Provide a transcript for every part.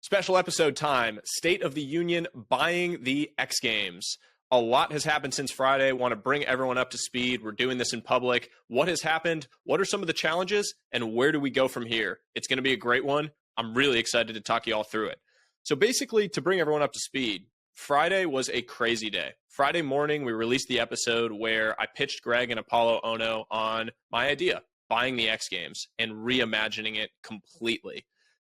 Special episode time, State of the Union, buying the X Games. A lot has happened since Friday. Want to bring everyone up to speed. We're doing this in public. What has happened? What are some of the challenges? And where do we go from here? It's going to be a great one. I'm really excited to talk you all through it. So basically, to bring everyone up to speed, Friday was a crazy day. Friday morning, we released the episode where I pitched Greg and Apollo Ono on my idea, buying the X Games and reimagining it completely.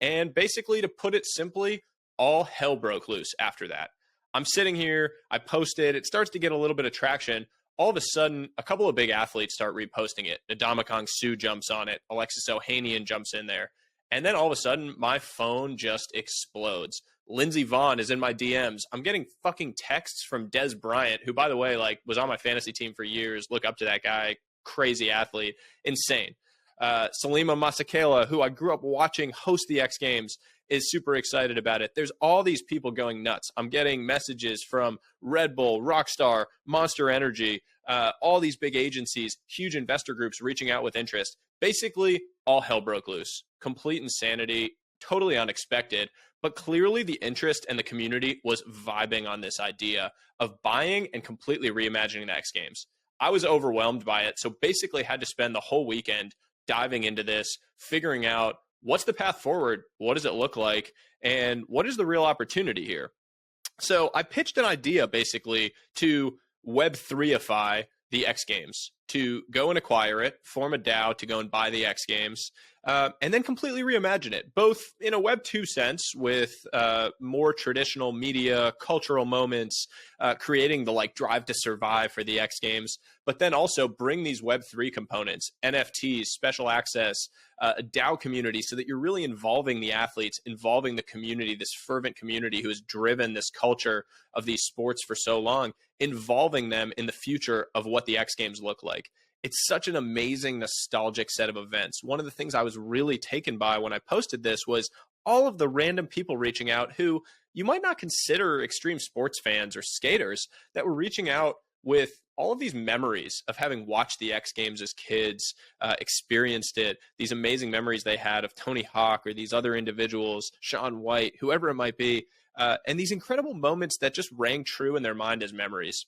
And basically, to put it simply, all hell broke loose after that. I'm sitting here, I posted, it starts to get a little bit of traction. All of a sudden, a couple of big athletes start reposting it. Ndamukong Suh jumps on it. Alexis Ohanian jumps in there. And then all of a sudden, my phone just explodes. Lindsey Vonn is in my DMs. I'm getting fucking texts from Des Bryant, who, by the way, was on my fantasy team for years. Look up to that guy. Crazy athlete. Insane. Salima Masakela, who I grew up watching host the X Games, is super excited about it. There's all these people going nuts. I'm getting messages from Red Bull, Rockstar, Monster Energy, all these big agencies, huge investor groups reaching out with interest. Basically, all hell broke loose. Complete insanity, totally unexpected. But clearly the interest and the community was vibing on this idea of buying and completely reimagining the X Games. I was overwhelmed by it, so basically had to spend the whole weekend diving into this, figuring out what's the path forward, what does it look like, and what is the real opportunity here. So I pitched an idea basically to Web3ify the X Games, to go and acquire it, form a DAO to go and buy the X Games, and then completely reimagine it, both in a Web 2 sense with more traditional media, cultural moments, creating the drive to survive for the X Games, but then also bring these Web 3 components, NFTs, special access, a DAO community, so that you're really involving the athletes, involving the community, this fervent community who has driven this culture of these sports for so long, involving them in the future of what the X Games look like. It's such an amazing, nostalgic set of events. One of the things I was really taken by when I posted this was all of the random people reaching out who you might not consider extreme sports fans or skaters, that were reaching out with all of these memories of having watched the X Games as kids, experienced it, these amazing memories they had of Tony Hawk or these other individuals, Shaun White, whoever it might be, and these incredible moments that just rang true in their mind as memories.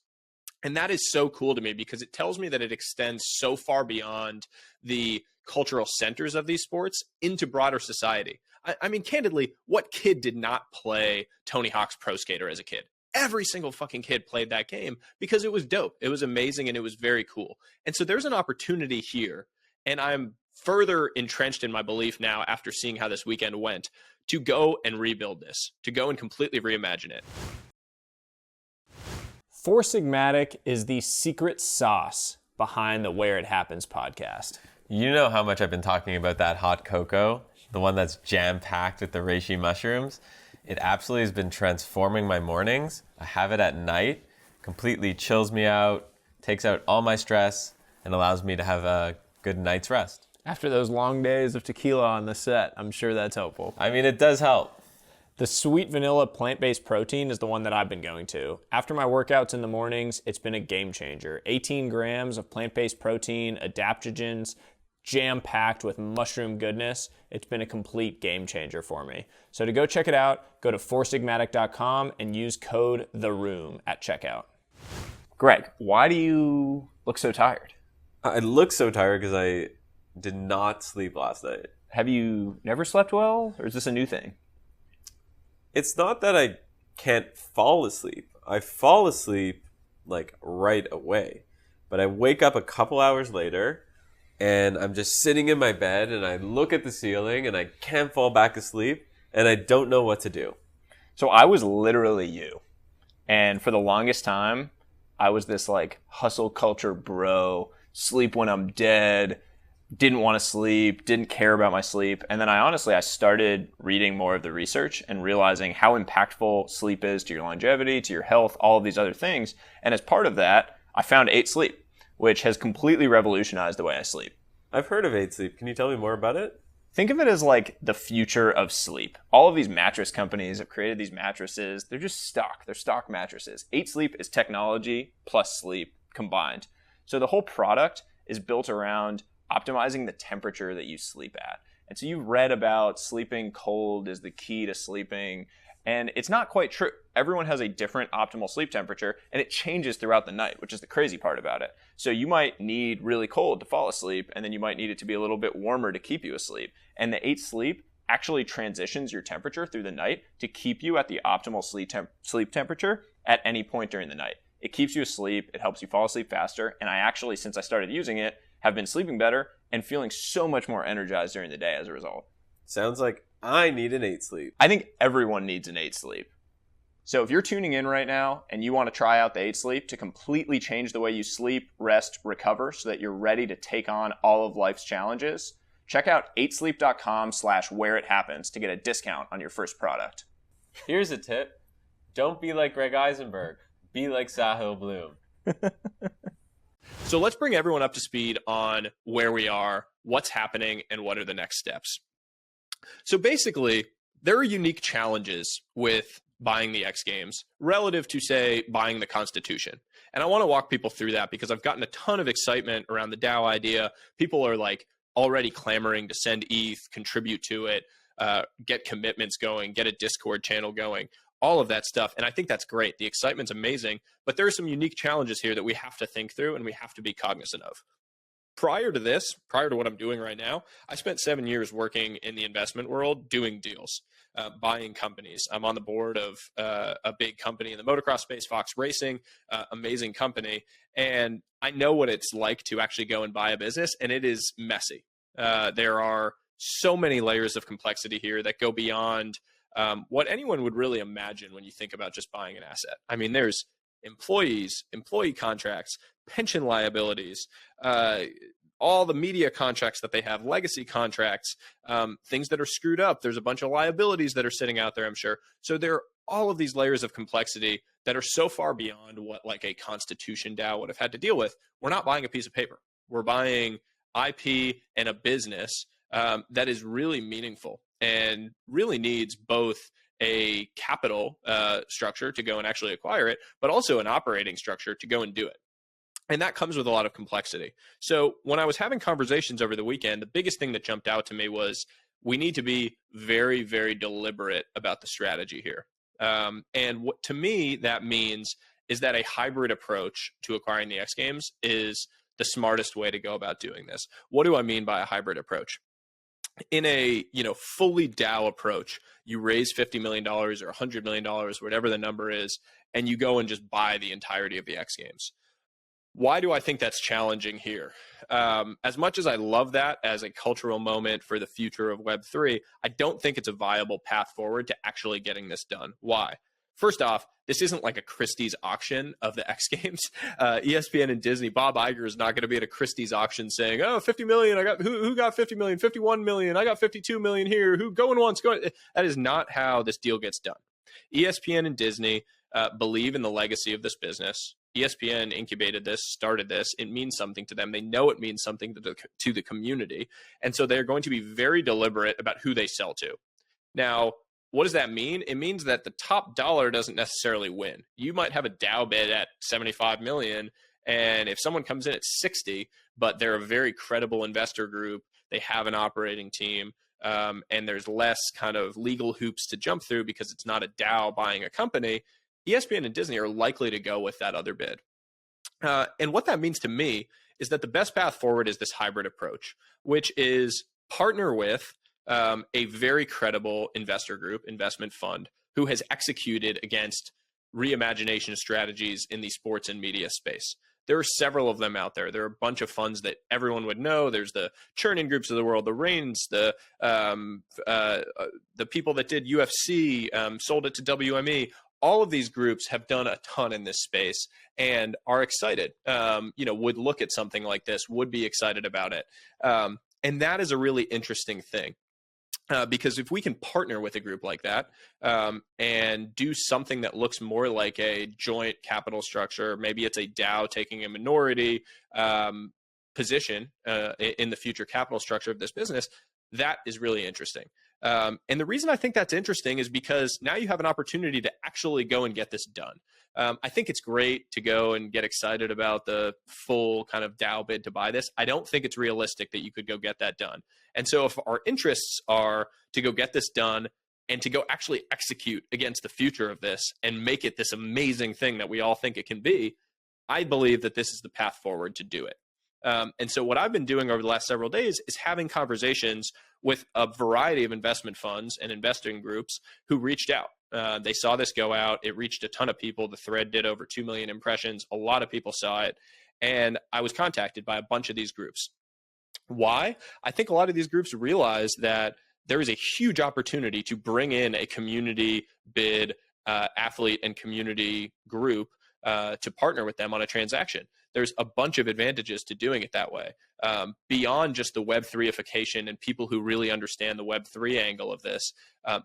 And that is so cool to me because it tells me that it extends so far beyond the cultural centers of these sports into broader society. I mean, candidly, what kid did not play Tony Hawk's Pro Skater as a kid? Every single fucking kid played that game because it was dope. It was amazing and it was very cool. And so there's an opportunity here. And I'm further entrenched in my belief now after seeing how this weekend went to go and rebuild this, to go and completely reimagine it. Four Sigmatic is the secret sauce behind the Where It Happens podcast. You know how much I've been talking about that hot cocoa, the one that's jam-packed with the reishi mushrooms. It absolutely has been transforming my mornings. I have it at night, completely chills me out, takes out all my stress, and allows me to have a good night's rest. After those long days of tequila on the set, I'm sure that's helpful. I mean, it does help. The sweet vanilla plant-based protein is the one that I've been going to. After my workouts in the mornings, it's been a game changer. 18 grams of plant-based protein, adaptogens, jam-packed with mushroom goodness. It's been a complete game changer for me. So to go check it out, go to foursigmatic.com and use code THEROOM at checkout. Greg, why do you look so tired? I look so tired because I did not sleep last night. Have you never slept well, or is this a new thing? It's not that I can't fall asleep. I fall asleep right away. But I wake up a couple hours later and I'm just sitting in my bed and I look at the ceiling and I can't fall back asleep and I don't know what to do. So I was literally you. And for the longest time, I was this hustle culture bro, sleep when I'm dead, didn't want to sleep, didn't care about my sleep. And then I started reading more of the research and realizing how impactful sleep is to your longevity, to your health, all of these other things. And as part of that, I found 8 Sleep, which has completely revolutionized the way I sleep. I've heard of 8 Sleep. Can you tell me more about it? Think of it as the future of sleep. All of these mattress companies have created these mattresses. They're just stock. They're stock mattresses. 8 Sleep is technology plus sleep combined. So the whole product is built around optimizing the temperature that you sleep at. And so you've read about sleeping cold is the key to sleeping. And it's not quite true. Everyone has a different optimal sleep temperature, and it changes throughout the night, which is the crazy part about it. So you might need really cold to fall asleep, and then you might need it to be a little bit warmer to keep you asleep. And the 8 sleep actually transitions your temperature through the night to keep you at the optimal sleep temperature at any point during the night. It keeps you asleep. It helps you fall asleep faster. And I actually, since I started using it, have been sleeping better and feeling so much more energized during the day as a result. Sounds like I need an 8 sleep. I think everyone needs an 8 sleep. So if you're tuning in right now and you want to try out the 8 sleep to completely change the way you sleep, rest, recover so that you're ready to take on all of life's challenges, check out 8sleep.com/whereithappens to get a discount on your first product. Here's a tip. Don't be like Greg Isenberg. Be like Sahil Bloom. So let's bring everyone up to speed on where we are, what's happening, and what are the next steps. So basically, there are unique challenges with buying the X Games relative to, say, buying the Constitution. And I want to walk people through that because I've gotten a ton of excitement around the DAO idea. People are like already clamoring to send ETH, contribute to it, get commitments going, get a Discord channel going, all of that stuff. And I think that's great. The excitement's amazing, but there are some unique challenges here that we have to think through and we have to be cognizant of. Prior to what I'm doing right now, I spent 7 years working in the investment world doing deals, buying companies. I'm on the board of a big company in the motocross space, Fox Racing, amazing company. And I know what it's like to actually go and buy a business, and it is messy. There are so many layers of complexity here that go beyond what anyone would really imagine when you think about just buying an asset. I mean, there's employees, employee contracts, pension liabilities, all the media contracts that they have, legacy contracts, things that are screwed up. There's a bunch of liabilities that are sitting out there, I'm sure. So there are all of these layers of complexity that are so far beyond what like a Constitution DAO would have had to deal with. We're not buying a piece of paper. We're buying IP and a business that is really meaningful and really needs both a capital structure to go and actually acquire it, but also an operating structure to go and do it. And that comes with a lot of complexity. So when I was having conversations over the weekend, the biggest thing that jumped out to me was we need to be very, very deliberate about the strategy here. And what to me that means is that a hybrid approach to acquiring the X Games is the smartest way to go about doing this. What do I mean by a hybrid approach? In a fully DAO approach, you raise $50 million or $100 million, whatever the number is, and you go and just buy the entirety of the X Games. Why do I think that's challenging here? As much as I love that as a cultural moment for the future of Web3, I don't think it's a viable path forward to actually getting this done. Why? First off, this isn't like a Christie's auction of the X Games. ESPN and Disney, Bob Iger is not going to be at a Christie's auction saying, "Oh, 50 million, I got who got 50 million, 51 million, I got 52 million here. Who going once, going?" That is not how this deal gets done. ESPN and Disney believe in the legacy of this business. ESPN incubated this, started this. It means something to them. They know it means something to the community. And so they're going to be very deliberate about who they sell to. Now, what does that mean? It means that the top dollar doesn't necessarily win. You might have a DAO bid at 75 million, and if someone comes in at 60, but they're a very credible investor group, they have an operating team, and there's less kind of legal hoops to jump through because it's not a DAO buying a company, ESPN and Disney are likely to go with that other bid. And what that means to me is that the best path forward is this hybrid approach, which is partner with a very credible investor group, investment fund, who has executed against reimagination strategies in the sports and media space. There are several of them out there. There are a bunch of funds that everyone would know. There's the Churning Groups of the world, the Reigns, the people that did UFC, sold it to WME. All of these groups have done a ton in this space and are excited, would look at something like this, would be excited about it. And that is a really interesting thing. Because if we can partner with a group like that and do something that looks more like a joint capital structure, maybe it's a DAO taking a minority position in the future capital structure of this business, that is really interesting. And the reason I think that's interesting is because now you have an opportunity to actually go and get this done. I think it's great to go and get excited about the full kind of DAO bid to buy this. I don't think it's realistic that you could go get that done. And so if our interests are to go get this done and to go actually execute against the future of this and make it this amazing thing that we all think it can be, I believe that this is the path forward to do it. And so what I've been doing over the last several days is having conversations with a variety of investment funds and investing groups who reached out. They saw this go out. It reached a ton of people. The thread did over 2 million impressions. A lot of people saw it. And I was contacted by a bunch of these groups. Why? I think a lot of these groups realize that there is a huge opportunity to bring in a community bid athlete and community group to partner with them on a transaction. There's a bunch of advantages to doing it that way. Beyond just the Web3ification and people who really understand the Web3 angle of this,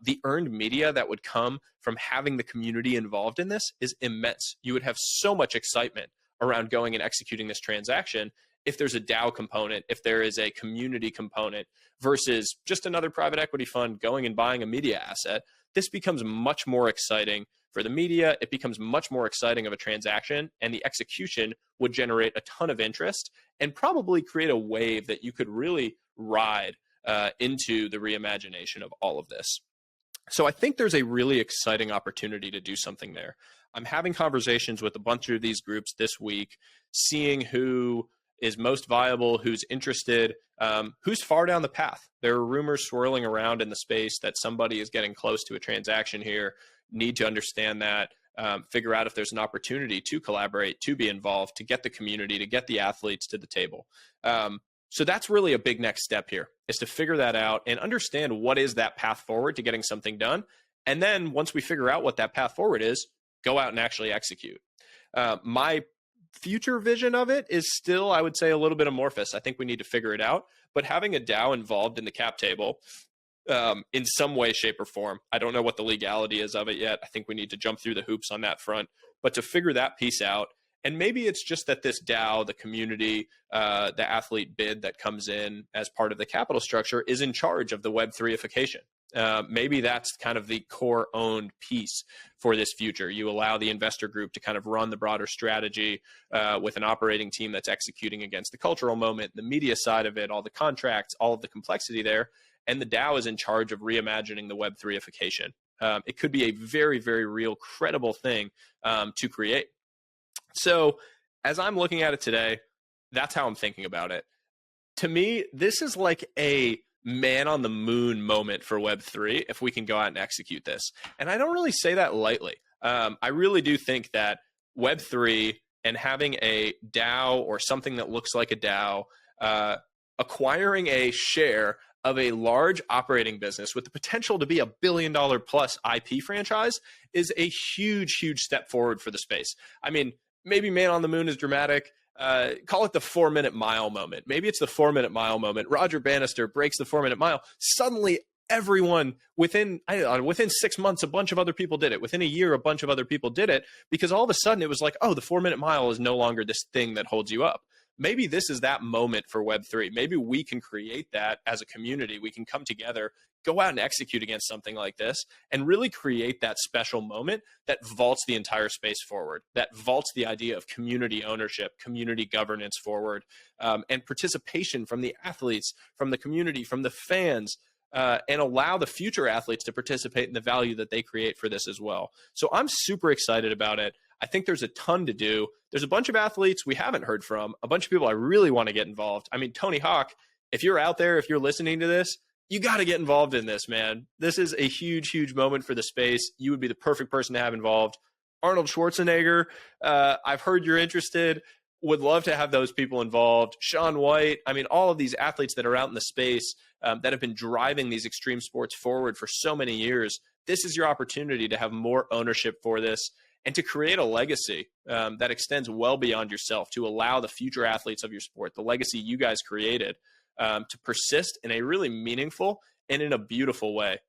the earned media that would come from having the community involved in this is immense. You would have so much excitement around going and executing this transaction if there's a DAO component, if there is a community component versus just another private equity fund going and buying a media asset. This becomes much more exciting for the media. It becomes much more exciting of a transaction, and the execution would generate a ton of interest and probably create a wave that you could really ride into the reimagination of all of this. So I think there's a really exciting opportunity to do something there. I'm having conversations with a bunch of these groups this week, seeing who is most viable, who's interested, who's far down the path. There are rumors swirling around in the space that somebody is getting close to a transaction here. Need to understand that, figure out if there's an opportunity to collaborate, to be involved, to get the community, to get the athletes to the table. So that's really a big next step here, is to figure that out and understand what is that path forward to getting something done. And then once we figure out what that path forward is, go out and actually execute. My future vision of it is still, I would say, a little bit amorphous. I think we need to figure it out. But having a DAO involved in the cap table in some way, shape, or form, I don't know what the legality is of it yet. I think we need to jump through the hoops on that front. But to figure that piece out, and maybe it's just that this DAO, the community, the athlete bid that comes in as part of the capital structure is in charge of the Web3ification. Maybe that's kind of the core owned piece for this future. You allow the investor group to kind of run the broader strategy with an operating team that's executing against the cultural moment, the media side of it, all the contracts, all of the complexity there. And the DAO is in charge of reimagining the Web3ification. It could be a very, very real, credible thing to create. So as I'm looking at it today, that's how I'm thinking about it. To me, this is like a man on the moon moment for Web3 if we can go out and execute this. And I don't really say that lightly. I really do think that Web3 and having a DAO or something that looks like a DAO, acquiring a share of a large operating business with the potential to be $1 billion plus IP franchise is a huge, huge step forward for the space. I mean, maybe man on the moon is dramatic. Call it the 4-minute mile moment. Maybe it's the 4-minute mile moment. Roger Bannister breaks the 4-minute mile. Suddenly, everyone within 6 months, a bunch of other people did it. Within a year, a bunch of other people did it because all of a sudden it was like, oh, the 4-minute mile is no longer this thing that holds you up. Maybe this is that moment for Web3. Maybe we can create that as a community. We can come together, go out and execute against something like this, and really create that special moment that vaults the entire space forward, that vaults the idea of community ownership, community governance forward, and participation from the athletes, from the community, from the fans, and allow the future athletes to participate in the value that they create for this as well. So I'm super excited about it. I think there's a ton to do. There's a bunch of athletes we haven't heard from, a bunch of people I really want to get involved. I mean, Tony Hawk, if you're out there, if you're listening to this, you got to get involved in this, man. This is a huge, huge moment for the space. You would be the perfect person to have involved. Arnold Schwarzenegger, I've heard you're interested. Would love to have those people involved. Shaun White, I mean, all of these athletes that are out in the space that have been driving these extreme sports forward for so many years. This is your opportunity to have more ownership for this and to create a legacy that extends well beyond yourself, to allow the future athletes of your sport, the legacy you guys created, to persist in a really meaningful and in a beautiful way.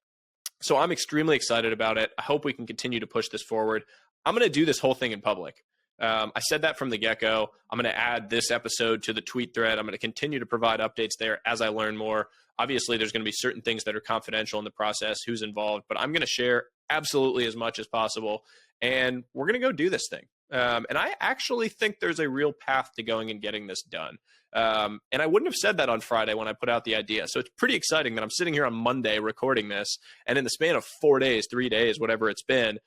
So I'm extremely excited about it. I hope we can continue to push this forward. I'm going to do this whole thing in public. I said that from the get-go. I'm going to add this episode to the tweet thread. I'm going to continue to provide updates there as I learn more. Obviously, there's going to be certain things that are confidential in the process, who's involved, but I'm going to share absolutely as much as possible. And we're going to go do this thing. And I actually think there's a real path to going and getting this done. And I wouldn't have said that on Friday when I put out the idea. So it's pretty exciting that I'm sitting here on Monday recording this. And in the span of 4 days, 3 days, whatever it's been,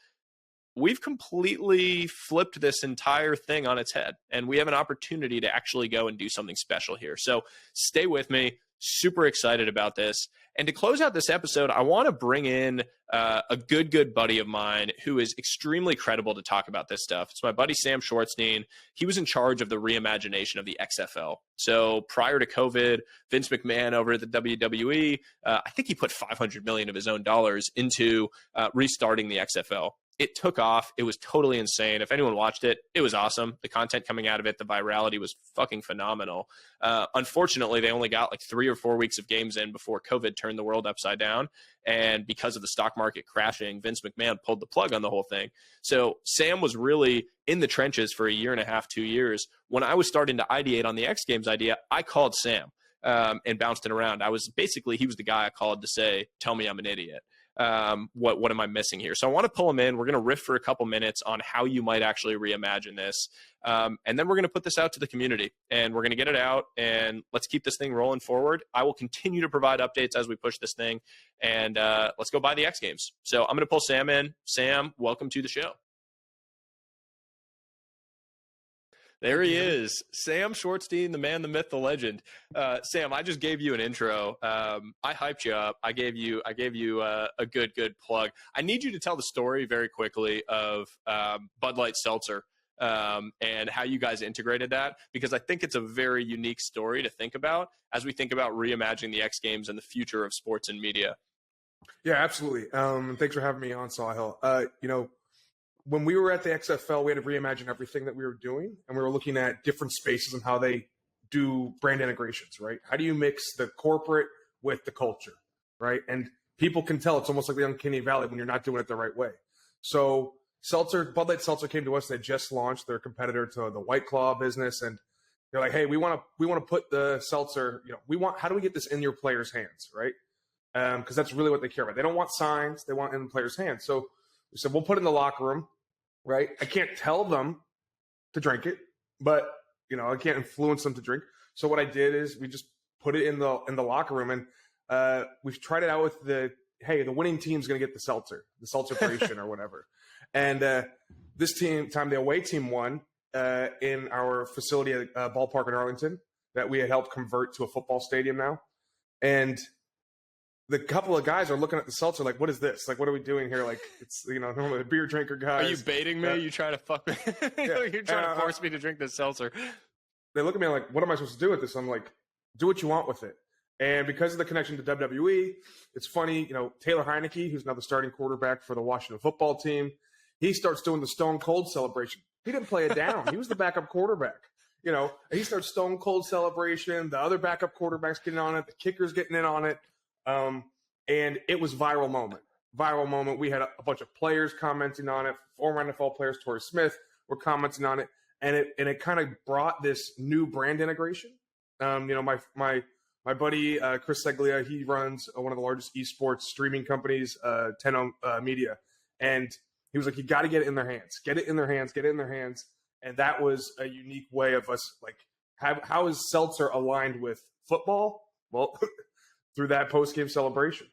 we've completely flipped this entire thing on its head. And we have an opportunity to actually go and do something special here. So stay with me. Super excited about this. And to close out this episode, I want to bring in a good buddy of mine who is extremely credible to talk about this stuff. It's my buddy, Sam Schwartzstein. He was in charge of the reimagination of the XFL. So prior to COVID, Vince McMahon over at the WWE, I think he put $500 million of his own dollars into restarting the XFL. It took off. It was totally insane. If anyone watched it, it was awesome. The content coming out of it, the virality was fucking phenomenal. Unfortunately, they only got like 3 or 4 weeks of games in before COVID turned the world upside down. And because of the stock market crashing, Vince McMahon pulled the plug on the whole thing. So Sam was really in the trenches for a year and a half, 2 years. When I was starting to ideate on the X Games idea, I called Sam and bounced it around. He was the guy I called to say, tell me I'm an idiot. What am I missing here? So I want to pull him in. We're going to riff for a couple minutes on how you might actually reimagine this. And then we're going to put this out to the community and we're going to get it out and let's keep this thing rolling forward. I will continue to provide updates as we push this thing and let's go buy the X Games. So I'm going to pull Sam in. Sam, welcome to the show. There he is, Sam Schwartzstein, the man, the myth, the legend. Sam, I just gave you an intro. I hyped you up. I gave you a good plug. I need you to tell the story very quickly of Bud Light Seltzer and how you guys integrated that, because I think it's a very unique story to think about as we think about reimagining the X Games and the future of sports and media. Yeah, absolutely. Thanks for having me on, Sahil. When we were at the XFL, we had to reimagine everything that we were doing, and we were looking at different spaces and how they do brand integrations, right? How do you mix the corporate with the culture, right? And people can tell it's almost like the uncanny valley when you're not doing it the right way. So Bud Light Seltzer came to us. They just launched their competitor to the White Claw business, and they're like, "Hey, we want to put the seltzer. How do we get this in your players' hands, right? Because that's really what they care about. They don't want signs; they want it in the players' hands. So we said, we'll put it in the locker room, right? I can't tell them to drink it, but I can't influence them to drink. So what I did is we just put it in the locker room, and we've tried it out with the winning team's going to get the seltzeration or whatever. And this time the away team won in our facility at ballpark in Arlington that we had helped convert to a football stadium now. And the couple of guys are looking at the seltzer like, what is this? Like, what are we doing here? Like, it's, normally the beer drinker guys. Are you baiting me? You trying to fuck me? Yeah. You're trying to force me to drink this seltzer. They look at me like, what am I supposed to do with this? I'm like, do what you want with it. And because of the connection to WWE, it's funny, Taylor Heineke, who's now the starting quarterback for the Washington football team, he starts doing the Stone Cold celebration. He didn't play it down. He was the backup quarterback. He starts Stone Cold celebration. The other backup quarterback's getting on it. The kicker's getting in on it. And it was viral moment. We had a bunch of players commenting on it. Former NFL players, Torrey Smith, were commenting on it. And it kind of brought this new brand integration. My buddy, Chris Seglia, he runs one of the largest esports streaming companies, Tenno Media. And he was like, you got to get it in their hands. Get it in their hands. And that was a unique way of us, like, how is Seltzer aligned with football? Well, through that post-game celebration.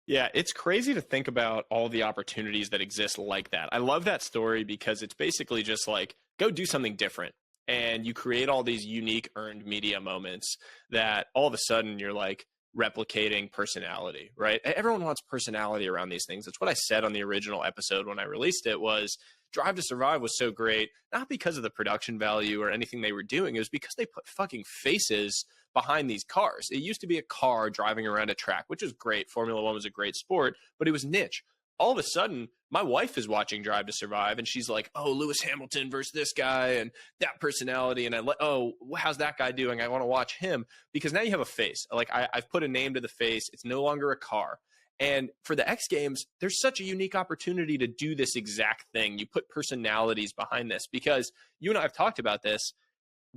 Yeah, it's crazy to think about all the opportunities that exist like that. I love that story because it's basically just like, go do something different. And you create all these unique earned media moments that all of a sudden you're like replicating personality, right? Everyone wants personality around these things. That's what I said on the original episode when I released it was Drive to Survive was so great, not because of the production value or anything they were doing. It was because they put fucking faces behind these cars. It used to be a car driving around a track, which is great. Formula One was a great sport, but it was niche. All of a sudden, my wife is watching Drive to Survive, and she's like, oh, Lewis Hamilton versus this guy and that personality. And how's that guy doing? I want to watch him. Because now you have a face. Like, I've put a name to the face. It's no longer a car. And for the X Games, there's such a unique opportunity to do this exact thing. You put personalities behind this, because you and I have talked about this.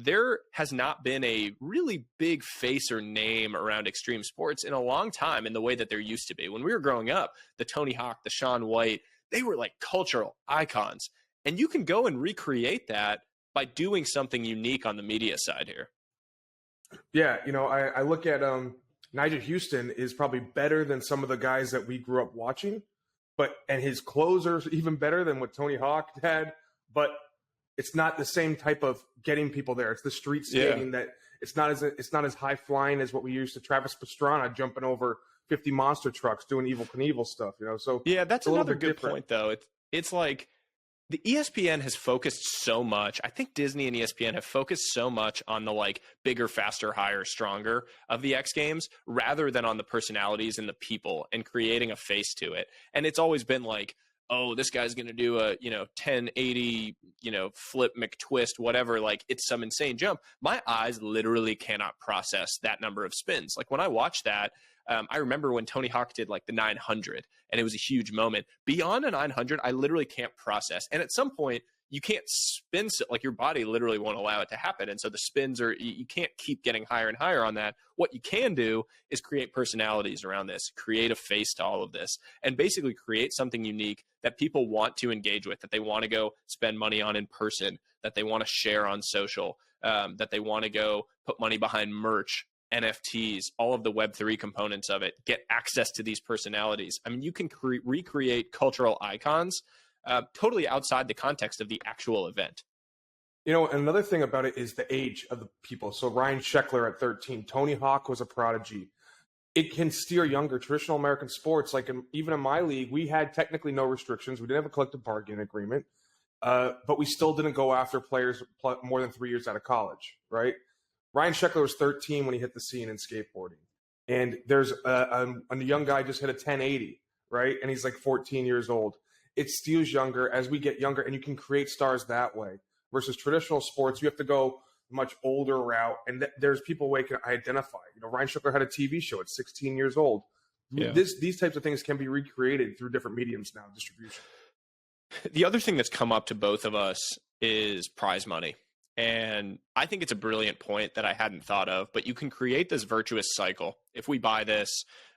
There has not been a really big face or name around extreme sports in a long time in the way that there used to be. When we were growing up, the Tony Hawk, the Shaun White, they were like cultural icons. And you can go and recreate that by doing something unique on the media side here. Yeah, I look at Nigel Houston is probably better than some of the guys that we grew up watching, and his clothes are even better than what Tony Hawk had, but it's not the same type of getting people there. It's the street skating that it's not as high flying as what we used to. Travis Pastrana jumping over 50 monster trucks doing Evel Knievel stuff, So yeah, that's another good different point though. It's like the ESPN has focused so much. I think Disney and ESPN have focused so much on the like bigger, faster, higher, stronger of the X Games rather than on the personalities and the people and creating a face to it. And it's always been like, oh, this guy's going to do a, 1080, flip McTwist, whatever. Like it's some insane jump. My eyes literally cannot process that number of spins. Like when I watch that, I remember when Tony Hawk did like the 900 and it was a huge moment. Beyond a 900, I literally can't process. And at some point, you can't spin, like your body literally won't allow it to happen. And so the spins you can't keep getting higher and higher on that. What you can do is create personalities around this, create a face to all of this, and basically create something unique that people want to engage with, that they want to go spend money on in person, that they want to share on social, that they want to go put money behind merch, NFTs, all of the Web3 components of it, get access to these personalities. I mean, you can recreate cultural icons totally outside the context of the actual event. Another thing about it is the age of the people. So Ryan Sheckler at 13, Tony Hawk was a prodigy. It can steer younger. Traditional American sports, like even in my league, we had technically no restrictions. We didn't have a collective bargaining agreement, but we still didn't go after players more than 3 years out of college, right? Ryan Sheckler was 13 when he hit the scene in skateboarding. And there's a young guy just hit a 1080, right? And he's like 14 years old. It steals younger as we get younger, and you can create stars that way. Versus traditional sports, you have to go much older route, and there's people who can identify. Ryan Sheckler had a TV show at 16 years old. Yeah. These types of things can be recreated through different mediums now, distribution. The other thing that's come up to both of us is prize money. And I think it's a brilliant point that I hadn't thought of, but you can create this virtuous cycle. If we buy this,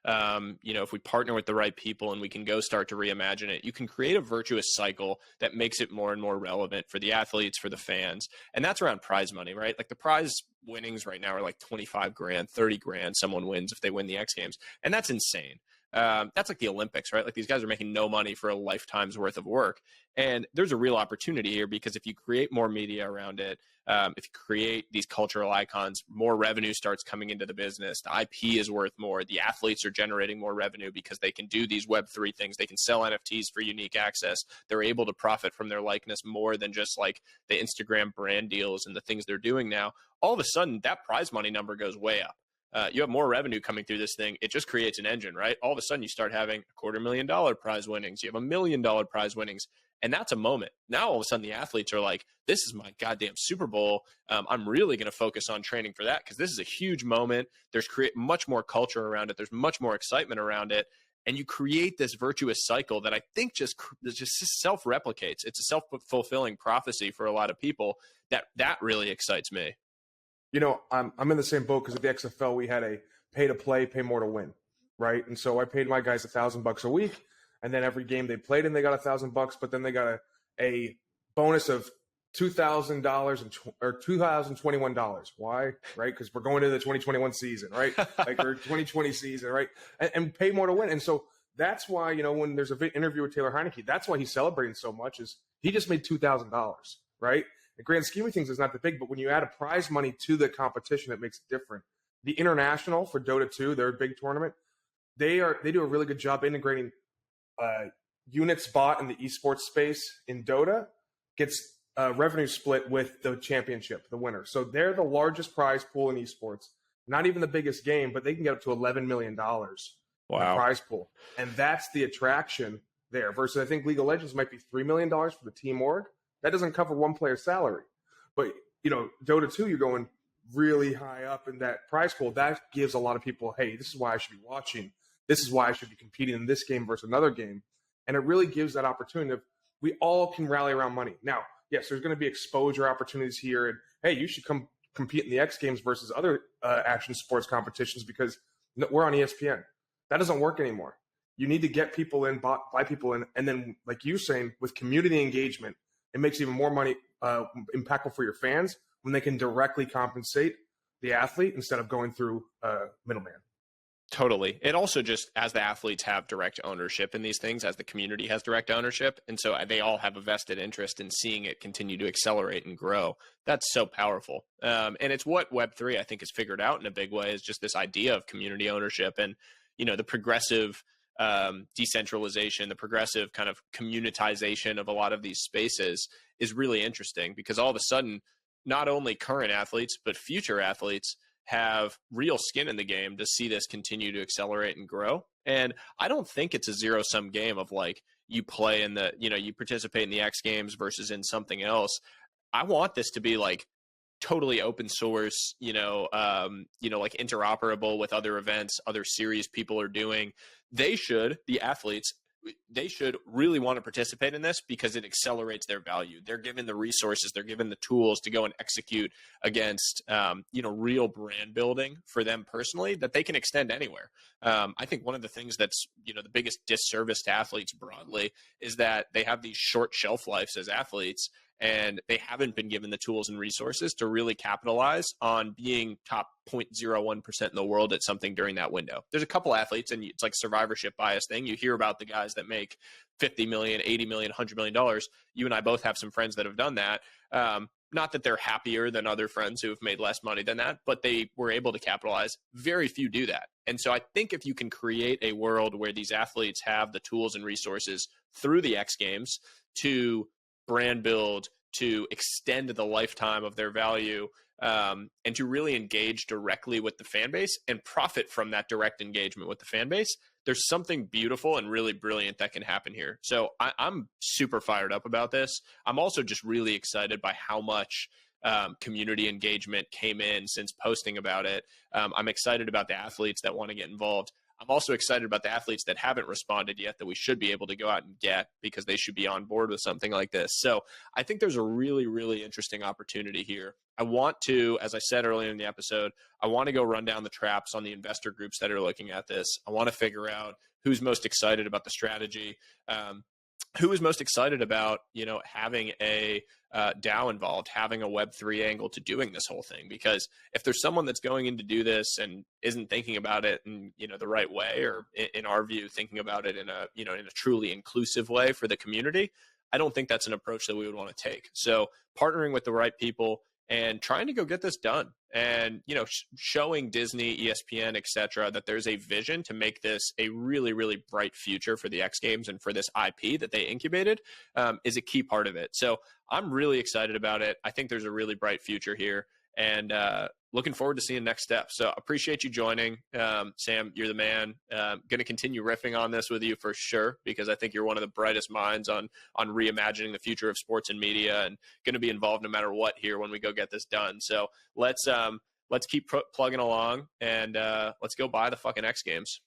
if we partner with the right people and we can go start to reimagine it, you can create a virtuous cycle that makes it more and more relevant for the athletes, for the fans. And that's around prize money, right? Like the prize winnings right now are like 25 grand, 30 grand someone wins if they win the X Games. And that's insane. That's like the Olympics, right? Like these guys are making no money for a lifetime's worth of work. And there's a real opportunity here because if you create more media around it, if you create these cultural icons, more revenue starts coming into the business. The IP is worth more. The athletes are generating more revenue because they can do these Web3 things. They can sell NFTs for unique access. They're able to profit from their likeness more than just like the Instagram brand deals and the things they're doing now. All of a sudden, that prize money number goes way up. You have more revenue coming through this thing. It just creates an engine, right? All of a sudden, you start having $250,000 prize winnings. You have $1 million prize winnings. And that's a moment. Now, all of a sudden, the athletes are like, this is my goddamn Super Bowl. I'm really going to focus on training for that because this is a huge moment. There's much more culture around it. There's much more excitement around it. And you create this virtuous cycle that I think just self-replicates. It's a self-fulfilling prophecy for a lot of people. That really excites me. I'm in the same boat because at the XFL, we had a pay to play, pay more to win, right? And so I paid my guys $1,000 a week. And then every game they played in, they got $1,000, but then they got a bonus of $2,000 or $2,021. Why? Right? Because we're going to the 2021 season, right? Like or 2020 season, right? And pay more to win. And so that's why, when there's an interview with Taylor Heineke, that's why he's celebrating so much is he just made $2,000, right? The grand scheme of things is not that big, but when you add a prize money to the competition, it makes it different. The International for Dota 2, their big tournament, they do a really good job integrating units bought in the esports space in Dota gets revenue split with the championship, the winner. So they're the largest prize pool in esports. Not even the biggest game, but they can get up to $11 million wow. in the prize pool. And that's the attraction there. Versus I think League of Legends might be $3 million for the team org. That doesn't cover one player's salary. But, Dota 2, you're going really high up in that prize pool. That gives a lot of people, hey, this is why I should be watching this is why I should be competing in this game versus another game. And it really gives that opportunity of we all can rally around money. Now, yes, there's going to be exposure opportunities here. And hey, you should come compete in the X Games versus other action sports competitions because we're on ESPN. That doesn't work anymore. You need to get people in, buy people in. And then, like you're saying, with community engagement, it makes even more money impactful for your fans when they can directly compensate the athlete instead of going through middleman. Totally. It also just, as the athletes have direct ownership in these things, as the community has direct ownership, and so they all have a vested interest in seeing it continue to accelerate and grow. That's so powerful. And it's what Web3, I think, has figured out in a big way, is just this idea of community ownership and, the progressive decentralization, the progressive kind of communitization of a lot of these spaces is really interesting because all of a sudden, not only current athletes, but future athletes have real skin in the game to see this continue to accelerate and grow. And I don't think it's a zero-sum game of like you play in the, you participate in the X Games versus in something else. I want this to be like totally open source, like interoperable with other events, other series people are doing. The athletes, they should really want to participate in this because it accelerates their value. They're given the resources, they're given the tools to go and execute against, real brand building for them personally that they can extend anywhere. I think one of the things that's, the biggest disservice to athletes broadly is that they have these short shelf lives as athletes and they haven't been given the tools and resources to really capitalize on being top 0.01% in the world at something during that window. There's a couple athletes, and it's like survivorship bias thing. You hear about the guys that make $50 million, $80 million, $100 million. You and I both have some friends that have done that. Not that they're happier than other friends who have made less money than that, but they were able to capitalize. Very few do that. And so I think if you can create a world where these athletes have the tools and resources through the X Games to brand build, to extend the lifetime of their value, and to really engage directly with the fan base and profit from that direct engagement with the fan base, there's something beautiful and really brilliant that can happen here. So I'm super fired up about this. I'm also just really excited by how much community engagement came in since posting about it. I'm excited about the athletes that want to get involved. I'm also excited about the athletes that haven't responded yet that we should be able to go out and get because they should be on board with something like this. So I think there's a really, really interesting opportunity here. I want to, as I said earlier in the episode, I want to go run down the traps on the investor groups that are looking at this. I want to figure out who's most excited about the strategy, who is most excited about, having a DAO involved, having a Web3 angle to doing this whole thing. Because if there's someone that's going in to do this and isn't thinking about it in, the right way, or in our view, thinking about it in a truly inclusive way for the community, I don't think that's an approach that we would want to take. So partnering with the right people and trying to go get this done and, showing Disney, ESPN, et cetera, that there's a vision to make this a really, really bright future for the X Games and for this IP that they incubated is a key part of it. So I'm really excited about it. I think there's a really bright future here and looking forward to seeing next steps. So appreciate you joining. Sam, you're the man. Going to continue riffing on this with you for sure, because I think you're one of the brightest minds on reimagining the future of sports and media, and going to be involved no matter what here when we go get this done. So let's keep plugging along and let's go buy the fucking X Games.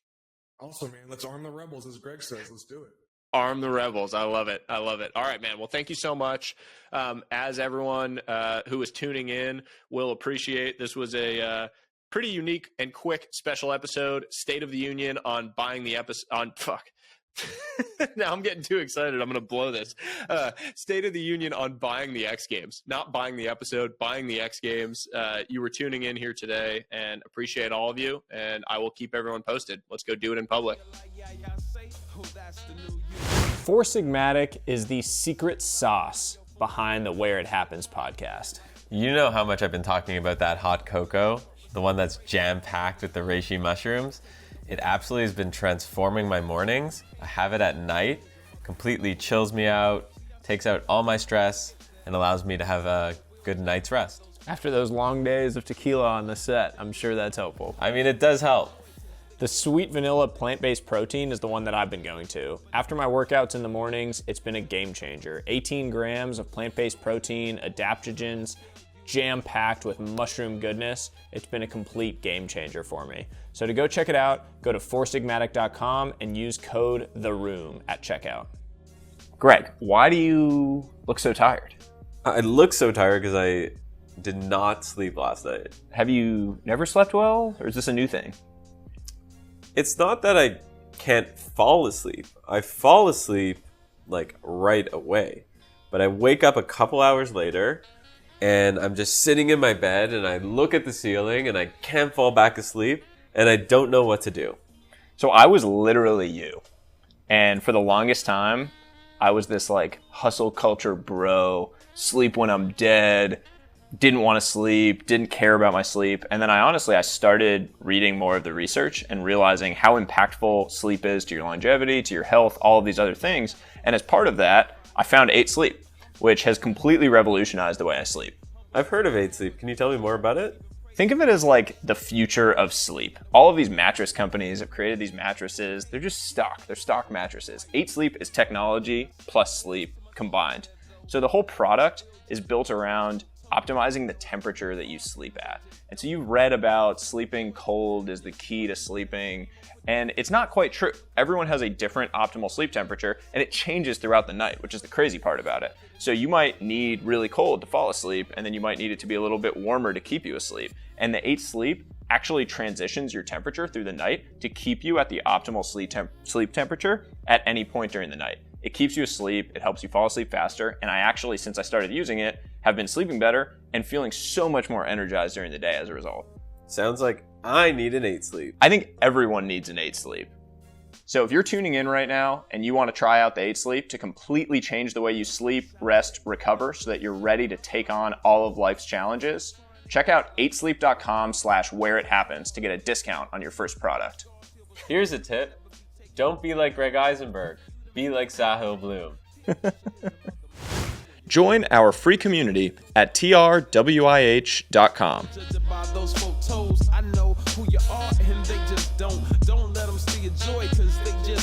Awesome, man. Let's arm the rebels, as Greg says. Let's do it. Arm the rebels. I love it. I love it. All right, man. Well, thank you so much. As everyone who is tuning in will appreciate, this was a pretty unique and quick special episode. State of the Union on buying the episode now I'm getting too excited. I'm going to blow this. State of the Union on buying the X Games, not buying the episode, buying the X Games. You were tuning in here today, and appreciate all of you. And I will keep everyone posted. Let's go do it in public. Four Sigmatic is the secret sauce behind the Where It Happens podcast. You know how much I've been talking about that hot cocoa, the one that's jam-packed with the reishi mushrooms. It absolutely has been transforming my mornings. I have it at night, completely chills me out, takes out all my stress, and allows me to have a good night's rest. After those long days of tequila on the set, I'm sure that's helpful. I mean, it does help. The sweet vanilla plant-based protein is the one that I've been going to. After my workouts in the mornings, it's been a game changer. 18 grams of plant-based protein, adaptogens, jam-packed with mushroom goodness. It's been a complete game changer for me. So to go check it out, go to foursigmatic.com and use code THEROOM at checkout. Greg, why do you look so tired? I look so tired because I did not sleep last night. Have you never slept well, or is this a new thing? It's not that I can't fall asleep. I fall asleep like right away. But I wake up a couple hours later and I'm just sitting in my bed and I look at the ceiling and I can't fall back asleep and I don't know what to do. So I was literally you. And for the longest time, I was this like hustle culture bro, sleep when I'm dead, didn't want to sleep, didn't care about my sleep. And then I started reading more of the research and realizing how impactful sleep is to your longevity, to your health, all of these other things. And as part of that, I found 8 Sleep, which has completely revolutionized the way I sleep. I've heard of 8 Sleep. Can you tell me more about it? Think of it as like the future of sleep. All of these mattress companies have created these mattresses. They're just stock. They're stock mattresses. 8 Sleep is technology plus sleep combined. So the whole product is built around optimizing the temperature that you sleep at. And so you've read about sleeping cold is the key to sleeping, and it's not quite true. Everyone has a different optimal sleep temperature, and it changes throughout the night, which is the crazy part about it. So you might need really cold to fall asleep, and then you might need it to be a little bit warmer to keep you asleep. And the 8 Sleep actually transitions your temperature through the night to keep you at the optimal sleep temperature at any point during the night. It keeps you asleep, it helps you fall asleep faster, and I actually, since I started using it, have been sleeping better and feeling so much more energized during the day as a result. Sounds like I need an 8 Sleep. I think everyone needs an 8 Sleep. So if you're tuning in right now and you want to try out the 8 Sleep to completely change the way you sleep, rest, recover so that you're ready to take on all of life's challenges, check out 8sleep.com/whereithappens to get a discount on your first product. Here's a tip. Don't be like Greg Isenberg. Be like Sahil Bloom. Join our free community at trwih.com.